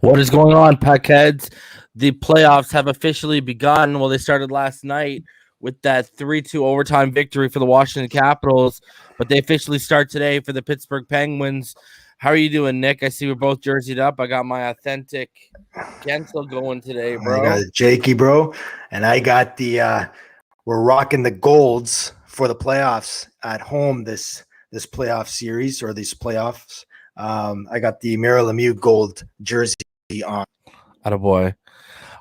What is going on, Puckheads? The playoffs have officially begun. Well, they started last night with that 3-2 overtime victory for the Washington Capitals, but they officially start today for the Pittsburgh Penguins. How are you doing, Nick? I see we're both jerseyed up. I got my authentic Gensel going today, bro. I got Jakey, bro, and I got the we're rocking the golds for the playoffs at home this playoff series or these playoffs. I got the Mira Lemieux gold jersey on. Attaboy.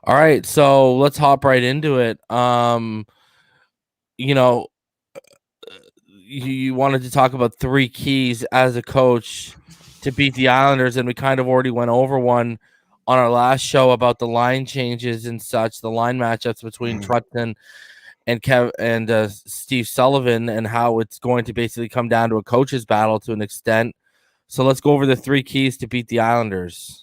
All right, so let's hop right into it. You wanted to talk about three keys as a coach to beat the Islanders, and we kind of already went over one on our last show about the line changes and such, the line matchups between Trutton and Steve Sullivan, and how it's going to basically come down to a coach's battle to an extent. So let's go over the three keys to beat the Islanders.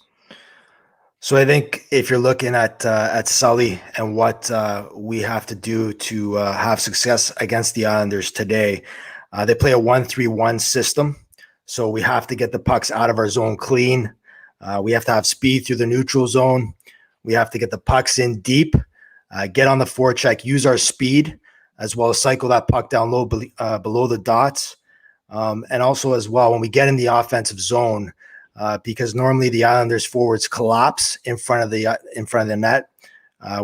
So I think if you're looking at Sully and what we have to do to have success against the Islanders today, they play a 1-3-1 system. So we have to get the pucks out of our zone clean. We have to have speed through the neutral zone. We have to get the pucks in deep, get on the forecheck, use our speed, as well as cycle that puck down low below the dots. And also as well, when we get in the offensive zone, because normally the Islanders forwards collapse in front of the net.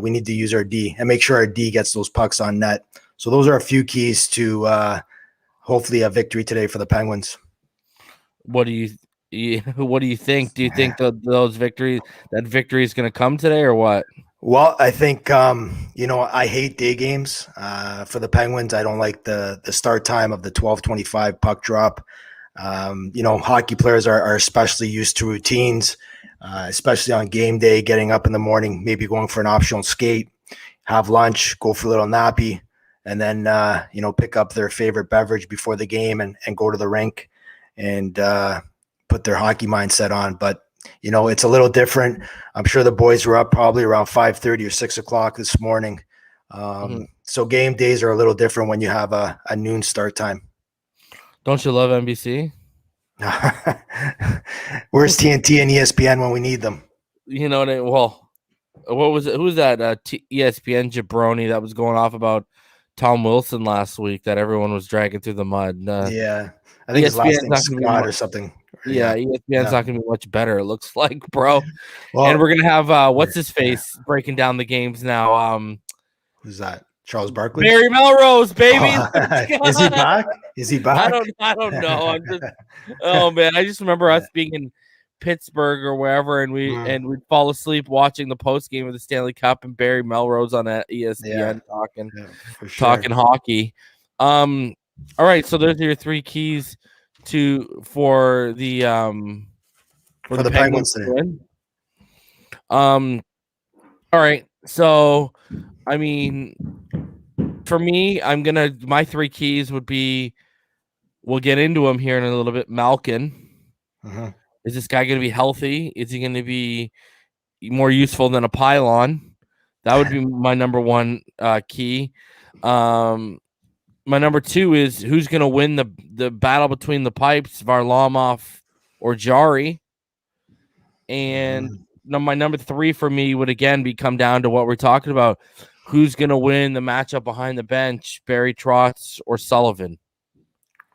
We need to use our D and make sure our D gets those pucks on net. So those are a few keys to hopefully a victory today for the Penguins. What do you think? Do you think that victory is going to come today or what? Well, I think I hate day games for the Penguins. I don't like the start time of the 12:25 puck drop. Hockey players are especially used to routines, especially on game day, getting up in the morning, maybe going for an optional skate, have lunch, go for a little nappy, and then, pick up their favorite beverage before the game and go to the rink and put their hockey mindset on. But, it's a little different. I'm sure the boys were up probably around 5:30 or 6 o'clock this morning. So game days are a little different when you have a noon start time. Don't you love NBC? Where's TNT and ESPN when we need them? Well, what was it? Who was that ESPN jabroni that was going off about Tom Wilson last week that everyone was dragging through the mud? Yeah, I think his last name's Scott or something. Yeah, ESPN's not going to be much better, it looks like, bro. Well, and we're going to have what's his face breaking down the games now. Who's that? Charles Barkley? Barry Melrose, baby. Is he back? Is he back? I don't know. Oh man, I just remember us being in Pittsburgh or wherever, and we'd fall asleep watching the post game of the Stanley Cup and Barry Melrose on ESPN talking hockey. All right, so those are your three keys for the Penguins to win. All right, so I mean, for me, my three keys would be, we'll get into them here in a little bit. Malkin. Is this guy going to be healthy? Is he going to be more useful than a pylon? That would be my number one key. My number two is, who's going to win the battle between the pipes, Varlamov or Jari? And my number three for me would again come down to what we're talking about. Who's going to win the matchup behind the bench, Barry Trotz or Sullivan?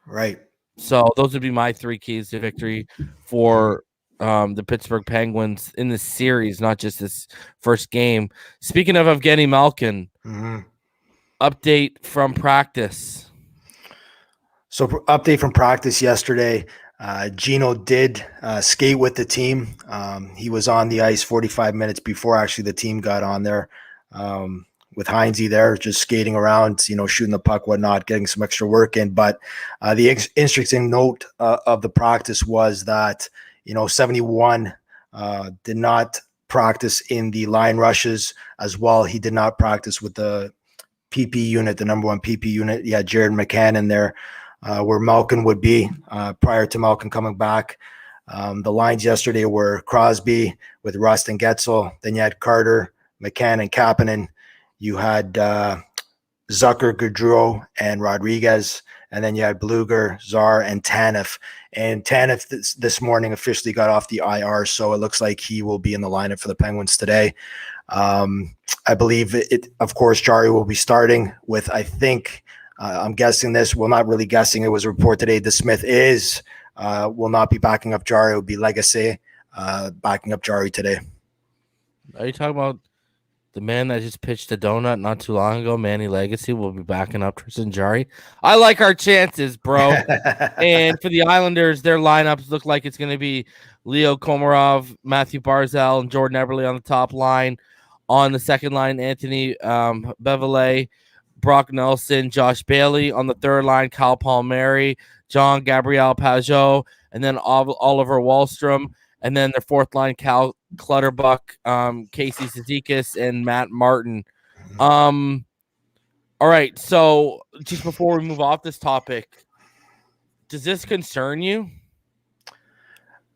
Right. So those would be my three keys to victory for the Pittsburgh Penguins in this series, not just this first game. Speaking of Evgeny Malkin, update from practice. So update from practice yesterday. Gino did skate with the team. He was on the ice 45 minutes before actually the team got on there. With Heinze there, just skating around, shooting the puck, whatnot, getting some extra work in. But the interesting note of the practice was that, 71 did not practice in the line rushes as well. He did not practice with the PP unit, the number one PP unit. Yeah, Jared McCann in there, where Malkin would be prior to Malkin coming back. The lines yesterday were Crosby with Rust and Getzel. Then you had Carter, McCann, and Kapanen. You had Zucker, Gaudreau, and Rodriguez, and then you had Bluger, Czar, and Tanev. And Tanev this morning officially got off the IR, so it looks like he will be in the lineup for the Penguins today. I believe of course, Jari will be starting with, I think, I'm guessing this, well, not really guessing, it was a report today, DeSmith will not be backing up Jari. It will be Legacy backing up Jari today. Are you talking about the man that just pitched a donut not too long ago? Manny Legacy will be backing up Tristan Jari. I like our chances, bro. And for the Islanders, their lineups look like it's going to be Leo Komarov, Matthew Barzal, and Jordan Eberle on the top line. On the second line, Anthony Beverley, Brock Nelson, Josh Bailey. On the third line, Kyle Palmieri, John Gabriel Pajot, and then Oliver Wahlstrom. And then their fourth line, Cal Clutterbuck, Casey Cizikas, and Matt Martin. All right, so just before we move off this topic, does this concern you?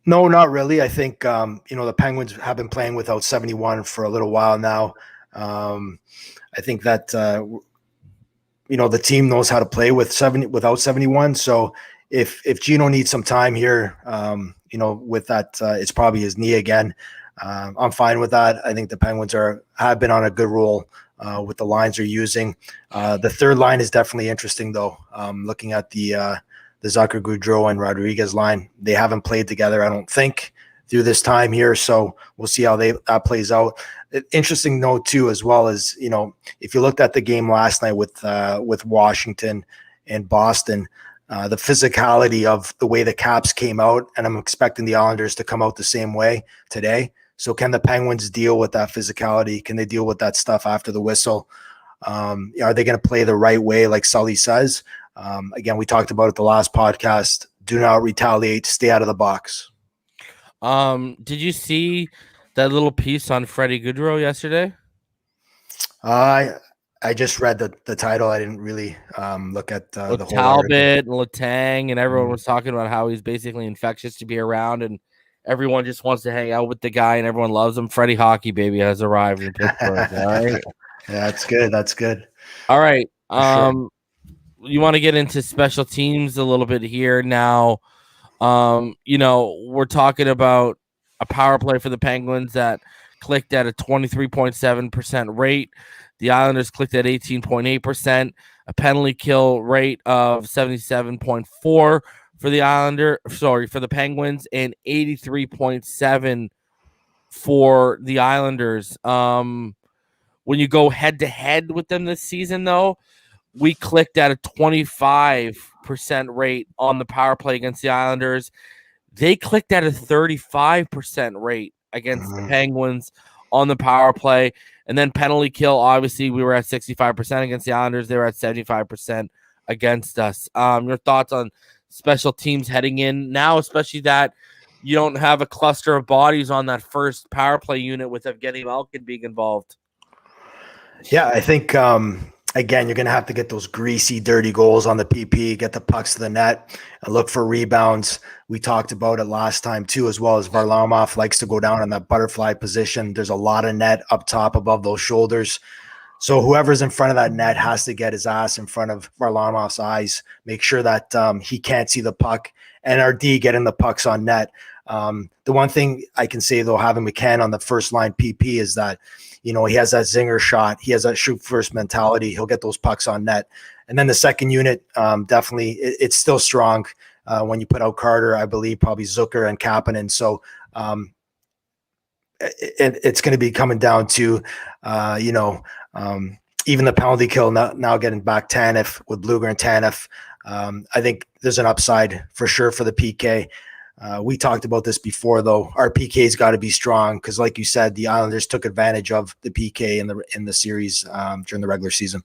No, not really. I think, the Penguins have been playing without 71 for a little while now. I think that, the team knows how to play without 71. So if Gino needs some time here, with that, it's probably his knee again. I'm fine with that. I think the Penguins have been on a good roll with the lines they're using. The third line is definitely interesting, though. Looking at the Zucker, Goudreau, and Rodriguez line, they haven't played together, I don't think, through this time here. So we'll see how that plays out. Interesting note too, as well as, if you looked at the game last night with Washington and Boston, the physicality of the way the Caps came out, and I'm expecting the Islanders to come out the same way today. So can the Penguins deal with that physicality? Can they deal with that stuff after the whistle? Are they going to play the right way, like Sully says? Again, we talked about it the last podcast. Do not retaliate. Stay out of the box. Did you see that little piece on Freddie Goudreau yesterday? I just read the title. I didn't really look at the whole Talbot and Letang, and everyone was talking about how he's basically infectious to be around, and everyone just wants to hang out with the guy, and everyone loves him. Freddie Hockey Baby has arrived in Pittsburgh. All right, yeah, that's good. That's good. All right. Sure. You want to get into special teams a little bit here now. We're talking about a power play for the Penguins that clicked at a 23.7% rate. The Islanders clicked at 18.8%, a penalty kill rate of 77.4 for the Penguins, and 83.7 for the Islanders. When you go head to head with them this season, though, we clicked at a 25% rate on the power play against the Islanders. They clicked at a 35% rate against the Penguins on the power play. And then penalty kill, obviously, we were at 65% against the Islanders. They were at 75% against us. Your thoughts on special teams heading in now, especially that you don't have a cluster of bodies on that first power play unit with Evgeny Malkin being involved? Yeah, I think again, you're going to have to get those greasy, dirty goals on the PP, get the pucks to the net, and look for rebounds. We talked about it last time too, as well as Varlamov likes to go down in that butterfly position. There's a lot of net up top above those shoulders. So whoever's in front of that net has to get his ass in front of Varlamov's eyes, make sure that he can't see the puck, and our D getting the pucks on net. The one thing I can say, though, having McCann on the first line PP is that, he has that zinger shot. He has that shoot first mentality. He'll get those pucks on net. And then the second unit, definitely, it's still strong when you put out Carter, I believe, probably Zucker and Kapanen. So it's going to be coming down to, even the penalty kill now getting back Tanev with Bluger and Tanev. I think there's an upside for sure for the PK. We talked about this before, though. Our PK's got to be strong because, like you said, the Islanders took advantage of the PK in the series during the regular season.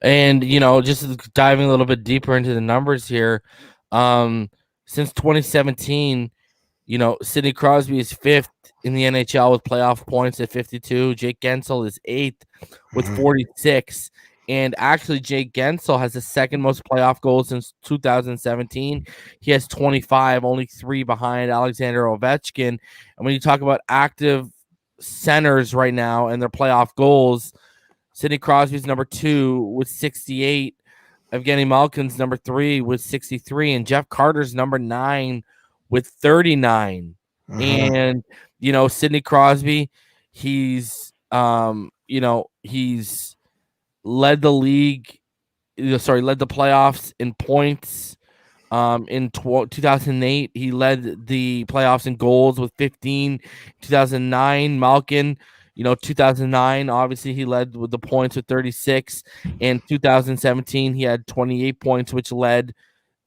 And just diving a little bit deeper into the numbers here, since 2017, Sidney Crosby is 5th in the NHL with playoff points at 52. Jake Gensel is 8th with 46. And actually, Jake Gensel has the second most playoff goals since 2017. He has 25, only 3 behind Alexander Ovechkin. And when you talk about active centers right now and their playoff goals, Sidney Crosby is number 2 with 68. Evgeny Malkin's number 3 with 63, and Jeff Carter's number 9 with 39. Mhm. And Sidney Crosby, he's he's led the league, led the playoffs in points. In 2008, he led the playoffs in goals with 15. 2009, Malkin, 2009, obviously he led with the points with 36. And 2017, he had 28 points, which led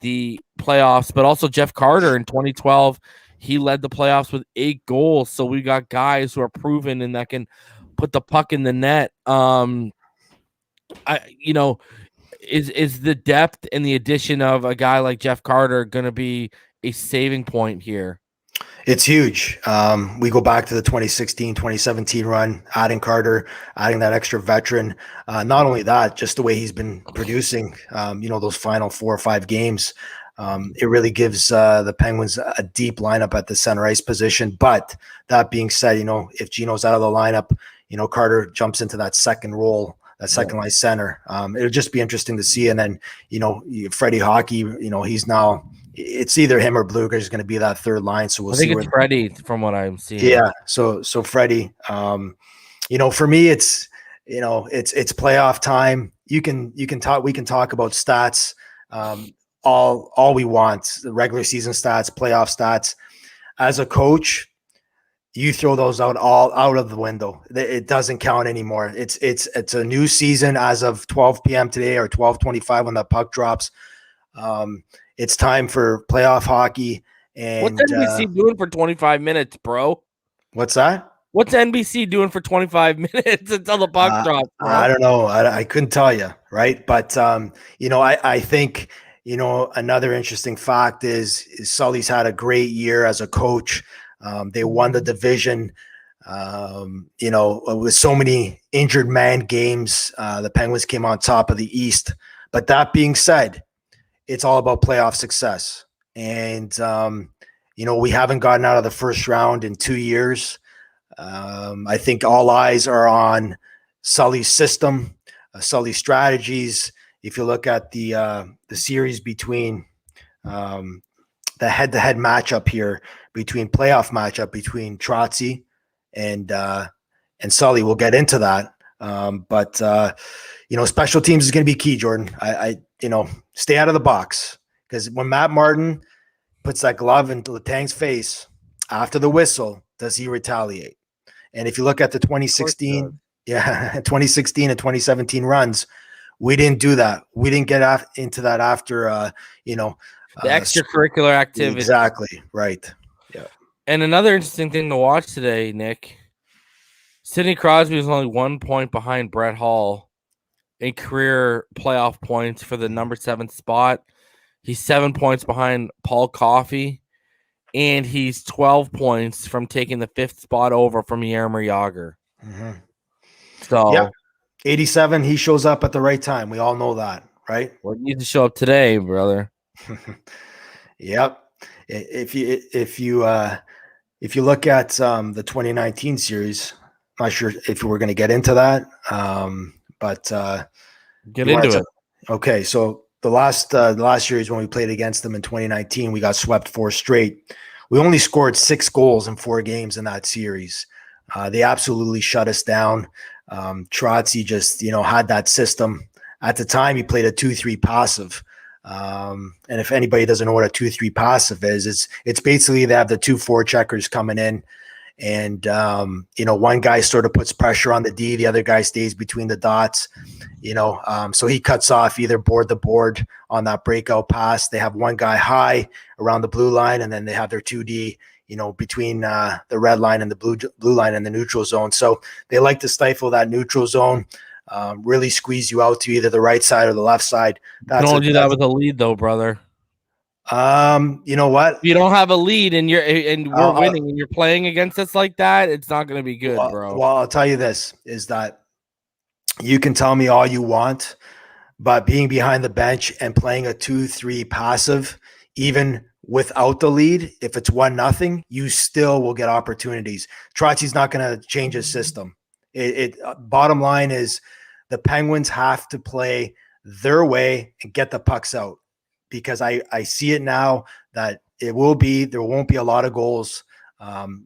the playoffs. But also Jeff Carter in 2012, he led the playoffs with 8 goals. So we got guys who are proven and that can put the puck in the net. Is the depth and the addition of a guy like Jeff Carter going to be a saving point here? It's huge. We go back to the 2016, 2017 run, adding Carter, adding that extra veteran. Not only that, just the way he's been producing, those final 4 or 5 games, it really gives the Penguins a deep lineup at the center ice position. But that being said, if Gino's out of the lineup, Carter jumps into that second role, that second line center. It'll just be interesting to see. And then, Freddie Hockey, he's now – it's either him or Bluger is going to be that third line. So we'll see. I think it's Freddie from what I'm seeing. Yeah. So Freddie, for me, it's playoff time. We can talk about stats, all we want, the regular season stats, playoff stats. As a coach, you throw those all out of the window. It doesn't count anymore. It's a new season as of 12 p.m. today or 12:25 when the puck drops. It's time for playoff hockey. And what's NBC doing for 25 minutes, bro? What's that? What's NBC doing for 25 minutes until the puck drops, bro? I don't know. I couldn't tell you, right? But I think another interesting fact is Sully's had a great year as a coach. They won the division. With so many injured man games, the Penguins came on top of the East. But that being said, it's all about playoff success. And, we haven't gotten out of the first round in 2 years. I think all eyes are on Sully's system, Sully's strategies. If you look at the series between the head-to-head matchup here, playoff matchup between Trotzy and Sully, we'll get into that. But special teams is going to be key, Jordan. I stay out of the box, because when Matt Martin puts that glove into Letang's face after the whistle, does he retaliate? And if you look at the 2016 and 2017 runs, we didn't do that. We didn't get into that after, the extracurricular activity. Exactly. Right. Yeah. And another interesting thing to watch today, Nick, Sidney Crosby is only 1 point behind Brett Hall in career playoff points for the number 7 spot. He's 7 points behind Paul Coffey, and he's 12 points from taking the 5th spot over from Jaromir Jagr. Mm-hmm. So, yeah, 87, he shows up at the right time. We all know that, right? Well, he needs to show up today, brother. Yep. If you look at the 2019 series, I'm not sure if we're going to get into that, but get into it. Okay, so the last series when we played against them in 2019, we got swept 4 straight. We only scored 6 goals in 4 games in that series. They absolutely shut us down. Trotzy just had that system. At the time, he played a 2-3 passive. And if anybody doesn't know what a 2-3 passive is, it's basically they have the 2 forecheckers coming in, and one guy sort of puts pressure on the D, the other guy stays between the dots. So he cuts off either board to board on that breakout pass. They have one guy high around the blue line, and then they have their 2D, between the red line and the blue line in the neutral zone. So they like to stifle that neutral zone, really squeeze you out to either the right side or the left side. You don't do that with a lead, though, brother. You know what? If you don't have a lead and we're winning and you're playing against us like that, it's not going to be good, bro. Well, I'll tell you this, is that you can tell me all you want, but being behind the bench and playing a 2-3 passive, even without the lead, if it's 1-0, you still will get opportunities. Trotzy's not going to change his system. Bottom line is the Penguins have to play their way and get the pucks out, because I see it now that there won't be a lot of goals.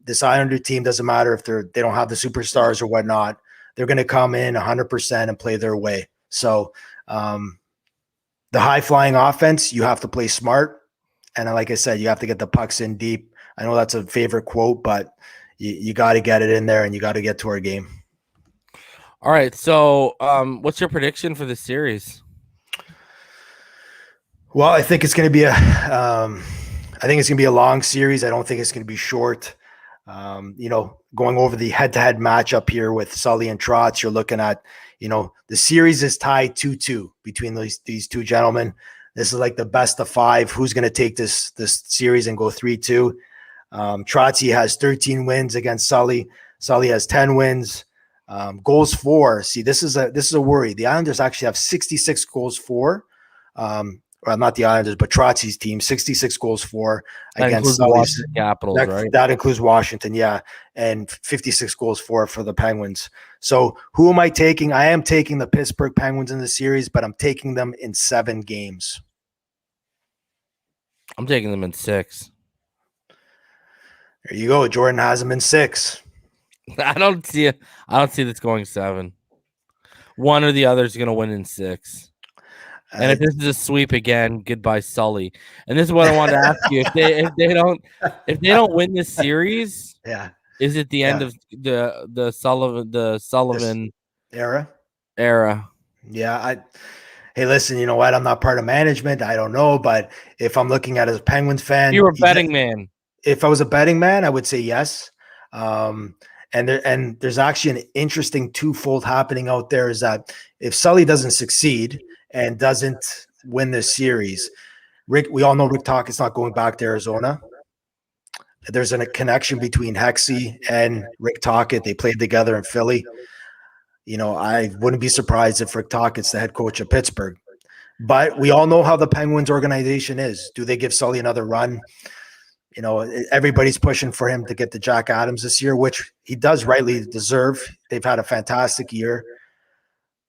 This Islander team, doesn't matter if they don't have the superstars or whatnot, they're going to come in 100% and play their way. So the high flying offense, you have to play smart. And like I said, you have to get the pucks in deep. I know that's a favorite quote, but you got to get it in there and you got to get to our game. All right. So what's your prediction for the series? Well, I think it's going to be a long series. I don't think it's going to be short. Going over the head-to-head matchup here with Sully and Trotz, you're looking at, the series is tied 2-2 between these two gentlemen. This is like the best of five. Who's going to take this series and go 3-2? Trotzy has 13 wins against Sully. Sully has 10 wins. Goals for. See, this is a worry. The Islanders actually have 66 goals for. Well, not the Islanders, but Trotzy's team, 66 goals for against Sully's Capitals, right? That includes Washington, yeah, and 56 goals for the Penguins. So who am I taking? I am taking the Pittsburgh Penguins in the series, but I'm taking them in 7 games. I'm taking them in 6. There you go. Jordan has them in 6. I don't see this going 7. One or the other is going to win in 6. And if this is a sweep again, goodbye Sully. And this is what I wanted to ask you: if they don't win this series, yeah, is it the end of the Sullivan era? Yeah. Hey, listen, you know what? I'm not part of management. I don't know, but if I'm looking at it as a Penguins fan, you're a betting man. If I was a betting man, I would say yes. And there's actually an interesting twofold happening out there, is that if Sully doesn't succeed and doesn't win this series, we all know Rick Tocchet's not going back to Arizona. There's a connection between Hexy and Rick Tocchet. They played together in Philly. I wouldn't be surprised if Rick Tocchet's the head coach of Pittsburgh. But we all know how the Penguins organization is. Do they give Sully another run? Everybody's pushing for him to get the Jack Adams this year, which he does rightly deserve. They've had a fantastic year.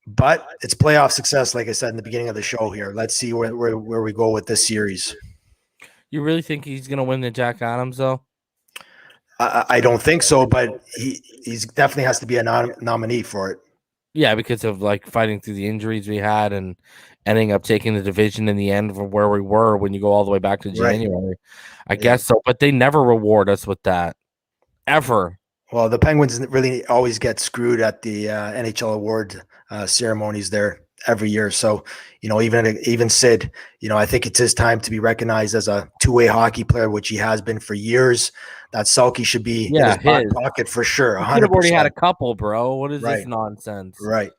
But it's playoff success, like I said in the beginning of the show here. Let's see where we go with this series. You really think he's going to win the Jack Adams, though? I don't think so, but he's definitely has to be a nominee for it. Yeah, because of fighting through the injuries we had and ending up taking the division in the end from where we were when you go all the way back to January. Right. I guess so, but they never reward us with that, ever. Well, the Penguins really always get screwed at the NHL award ceremonies there every year. So, even Sid, I think it's his time to be recognized as a two-way hockey player, which he has been for years. That Selke should be in his back pocket for sure. 100%. You've already had a couple, bro. What is this nonsense? Right.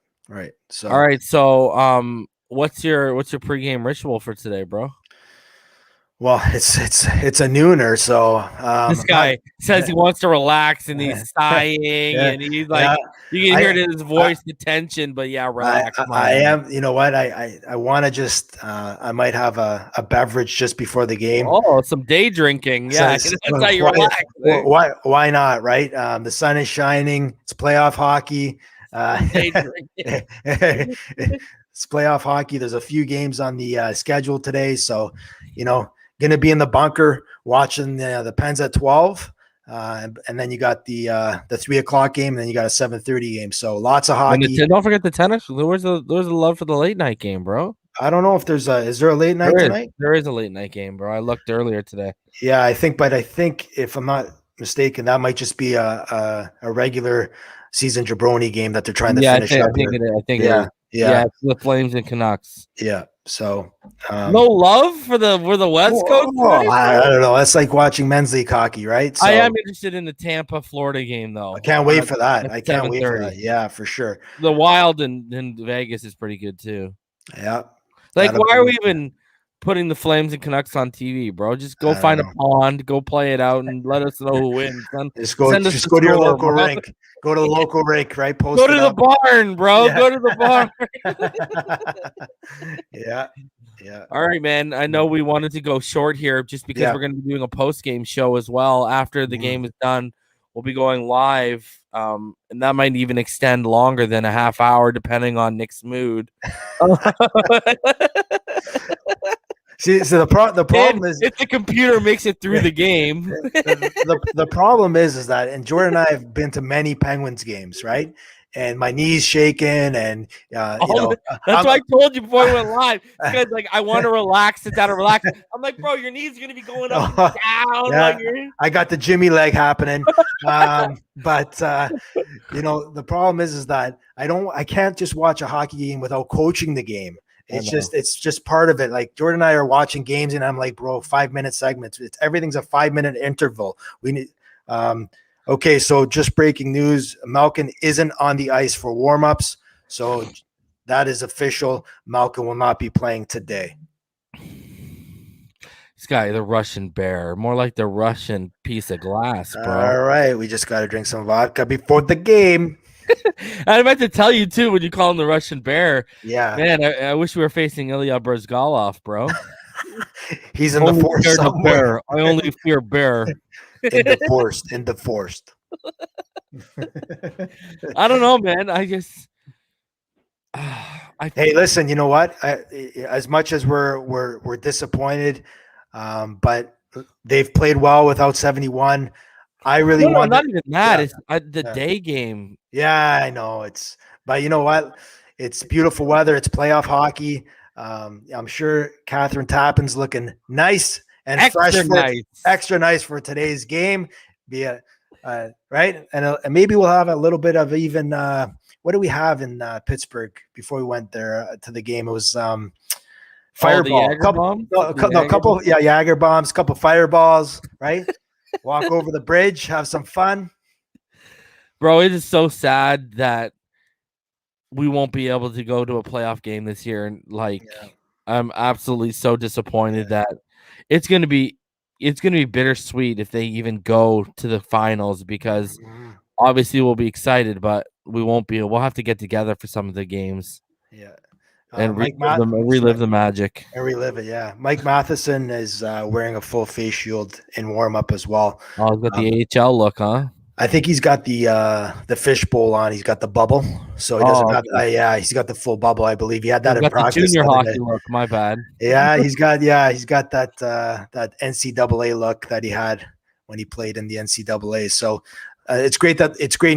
So, all right. So, what's your pregame ritual for today, bro? Well, it's a nooner, so this guy says he wants to relax and he's sighing and he's like, you can hear it in his voice, the tension, but relax. I am. You know what? I want to just I might have a beverage just before the game. Oh, some day drinking. Yeah, that's how you relax. Why not? Right? The sun is shining. It's playoff hockey. Day drinking. It's playoff hockey. There's a few games on the schedule today, so going to be in the bunker watching the Pens at 12, and then you got the 3:00 game, and then you got a 7:30 game. So lots of hockey. Don't forget the tennis. There's a love for the late night game, bro. I don't know if is there a late night tonight? There is a late night game, bro. I looked earlier today. Yeah, I think if I'm not mistaken, that might just be a regular season jabroni game that they're trying to finish up. I think it is. Yeah, it's the Flames and Canucks. Yeah. So no love for the West Coast. I don't know. That's like watching men's league hockey, right? So, I am interested in the Tampa Florida game though. I can't wait for that. I can't wait for that. Yeah, for sure. The Wild in Vegas is pretty good too. Yeah. Why are we even putting the Flames and Canucks on TV, bro? Just go find a pond, go play it out, and let us know who wins. Just go to your local rink. Go to the local rink, right? Go to the barn, bro. Yeah. Go to the barn. Yeah. All right, man. I know we wanted to go short here just because we're going to be doing a post-game show as well after the game is done. we'll be going live, and that might even extend longer than a half hour, depending on Nick's mood. See, so the problem is if the computer makes it through the game. the problem is that, and Jordan and I have been to many Penguins games, right? And my knees shaking, and That's why I told you before we went live. Because like I want to relax, sit down and relax. I'm like, bro, your knees are gonna be going up and down. Yeah, like I got the Jimmy leg happening. But the problem is that I can't just watch a hockey game without coaching the game. It's just part of it. Like Jordan and I are watching games, and I'm like, bro, 5-minute segments. Everything's a 5-minute interval. We need. Okay, so just breaking news: Malkin isn't on the ice for warmups, so that is official. Malkin will not be playing today. This guy, the Russian bear, more like the Russian piece of glass, bro. All right, we just got to drink some vodka before the game. I meant to tell you too when you call him the Russian bear. Yeah, man, I wish we were facing Ilya Brzgalov, bro. He's in the forest somewhere. I only fear bear. In the forest. I don't know, man. I just. Hey, listen. You know what? As much as we're disappointed, but they've played well without 71. I really want. Not even that. It's the day game. Yeah, I know but you know what? It's beautiful weather. It's playoff hockey. I'm sure Catherine Tappan's looking nice and extra nice for today's game. Right, and maybe we'll have a little bit of even. What do we have in Pittsburgh before we went there to the game? It was fireball, couple Jager bombs, couple fireballs, right? Walk over the bridge, have some fun. Bro, it is so sad that we won't be able to go to a playoff game this year. And I'm absolutely so disappointed that it's gonna be bittersweet if they even go to the finals, because obviously we'll be excited, but we won't be. We'll have to get together for some of the games. Yeah. And relive the magic. And relive it, yeah. Mike Matheson is wearing a full face shield in warm-up as well. Oh, he's got the AHL look, huh? I think he's got the fishbowl on. He's got the bubble, so he doesn't have. He's got the full bubble. I believe he had that in practice. The junior hockey look. My bad. Yeah, he's got that that NCAA look that he had when he played in the NCAA. So it's great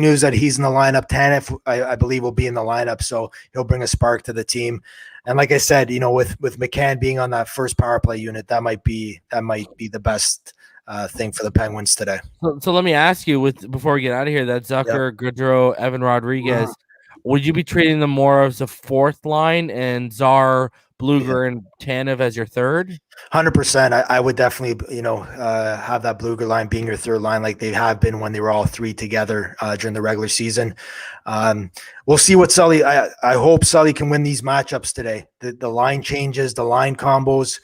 news that he's in the lineup. Tanev, I believe, will be in the lineup, so he'll bring a spark to the team. And like I said, with McCann being on that first power play unit, that might be the best thing for the Penguins today. So let me ask you, before we get out of here, that Zucker, Goodrow, Evan Rodriguez, would you be treating them more as a fourth line and Czar, Bluger, and Tanev as your third? 100%. I would definitely, have that Bluger line being your third line like they have been when they were all three together during the regular season. We'll see what Sully. I hope Sully can win these matchups today. The line changes, the line combos.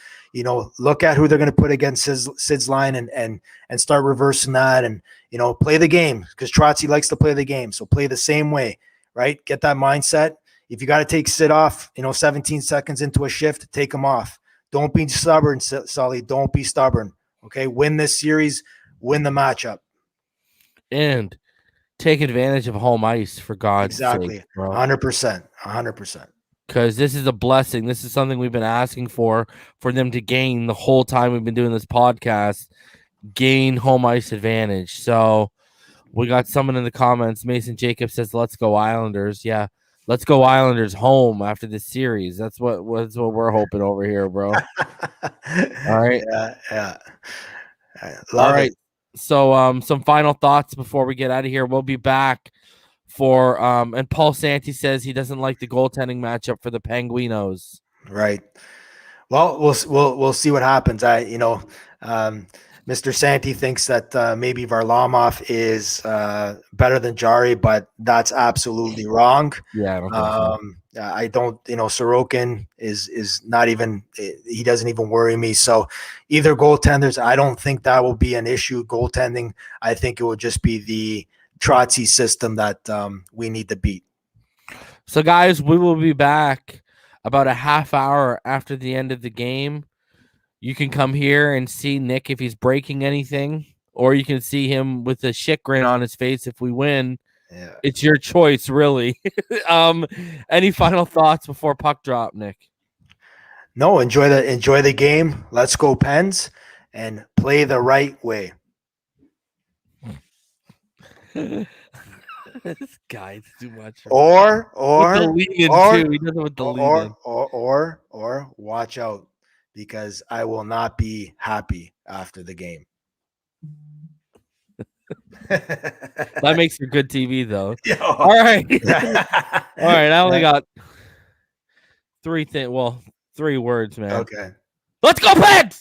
Look at who they're going to put against Sid's line and start reversing that, and play the game, because Trotzy likes to play the game. So play the same way, right? Get that mindset. If you got to take Sid off, 17 seconds into a shift, take him off. Don't be stubborn, Sully. Don't be stubborn. Okay, win this series, win the matchup, and take advantage of home ice, for God's sake, bro. 100%. Because this is a blessing. This is something we've been asking for them to gain the whole time we've been doing this podcast. Gain home ice advantage. So we got someone in the comments. Mason Jacobs says, "Let's go Islanders." Yeah. Let's go Islanders home after this series. That's what we're hoping over here, bro. All right. Yeah. All right. So some final thoughts before we get out of here. We'll be back for and Paul Santi says he doesn't like the goaltending matchup for the Penguinos. Right. Well, we'll see what happens. Mr. Santi thinks that maybe Varlamov is better than Jari, but that's absolutely wrong. Yeah, I don't think so. I don't. Sorokin is not even. He doesn't even worry me. So either goaltenders, I don't think that will be an issue. Goaltending, I think it will just be the Trotzy system that we need to beat. So, guys, we will be back about a half hour after the end of the game. You can come here and see Nick if he's breaking anything. or you can see him with a shit grin on his face if we win. Yeah. It's your choice, really. Any final thoughts before puck drop, Nick? No, enjoy the game. Let's go Pens and play the right way. This guy's too much. Or With the lead-in too. He does it with the lead-in. or watch out, because I will not be happy after the game. That makes for good TV, though. Yo. All right. All right. I only got three words, man. Okay. Let's go, Pens!